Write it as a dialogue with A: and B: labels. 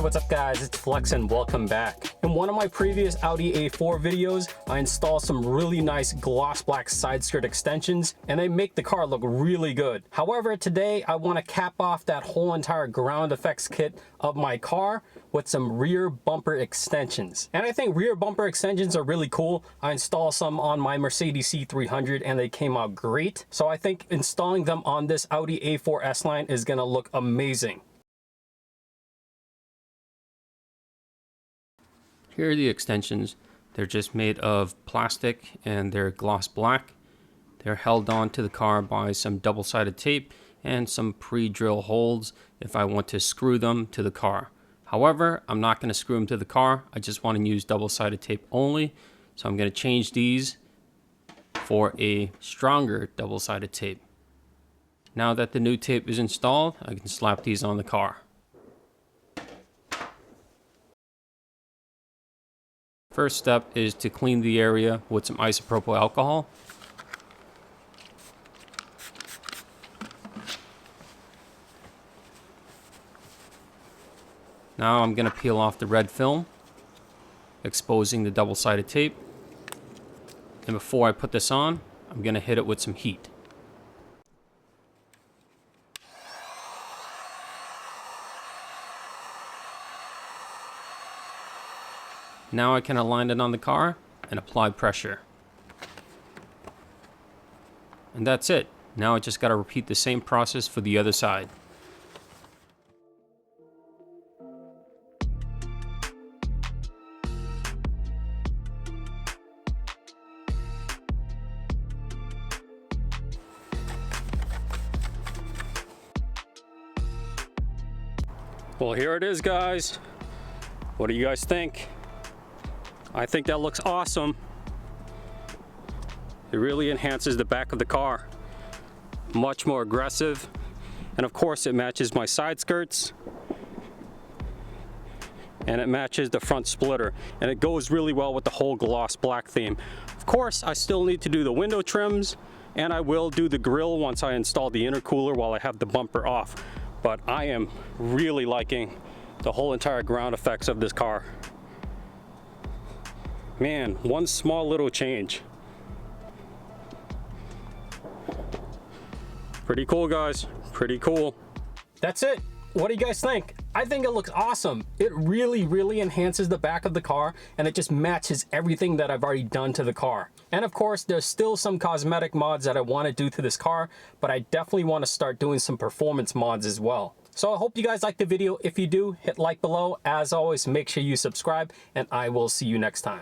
A: what's up guys, it's Flex and welcome back. In one of my previous Audi A4 videos, I installed some really nice gloss black side skirt extensions and they make the car look really good. However, today I want to cap off that whole entire ground effects kit of my car with some rear bumper extensions. And I think rear bumper extensions are really cool. I installed some on my Mercedes C300 and they came out great. So I think installing them on this Audi A4 S-Line is gonna look amazing.
B: Here are the extensions. They're just made of plastic and they're gloss black. They're held on to the car by some double-sided tape and some pre-drill holes if I want to screw them to the car. However, I'm not going to screw them to the car. I just want to use double-sided tape only. So I'm going to change these for a stronger double-sided tape. Now that the new tape is installed, I can slap these on the car. First step is to clean the area with some isopropyl alcohol. Now I'm going to peel off the red film, exposing the double-sided tape. And before I put this on, I'm going to hit it with some heat. Now I can align it on the car and apply pressure. And that's it. Now I just got to repeat the same process for the other side.
A: Well, here it is, guys. What do you guys think? I think that looks awesome. It really enhances the back of the car. Much more aggressive. And of course it matches my side skirts. And it matches the front splitter. And it goes really well with the whole gloss black theme. Of course, I still need to do the window trims. And I will do the grille once I install the intercooler while I have the bumper off. But I am really liking the whole entire ground effects of this car. Man, one small little change. Pretty cool, guys. Pretty cool. That's it. What do you guys think? I think it looks awesome. It really enhances the back of the car and it just matches everything that I've already done to the car. And of course, there's still some cosmetic mods that I want to do to this car, but I definitely want to start doing some performance mods as well. So I hope you guys liked the video. If you do, hit like below. As always, make sure you subscribe and I will see you next time.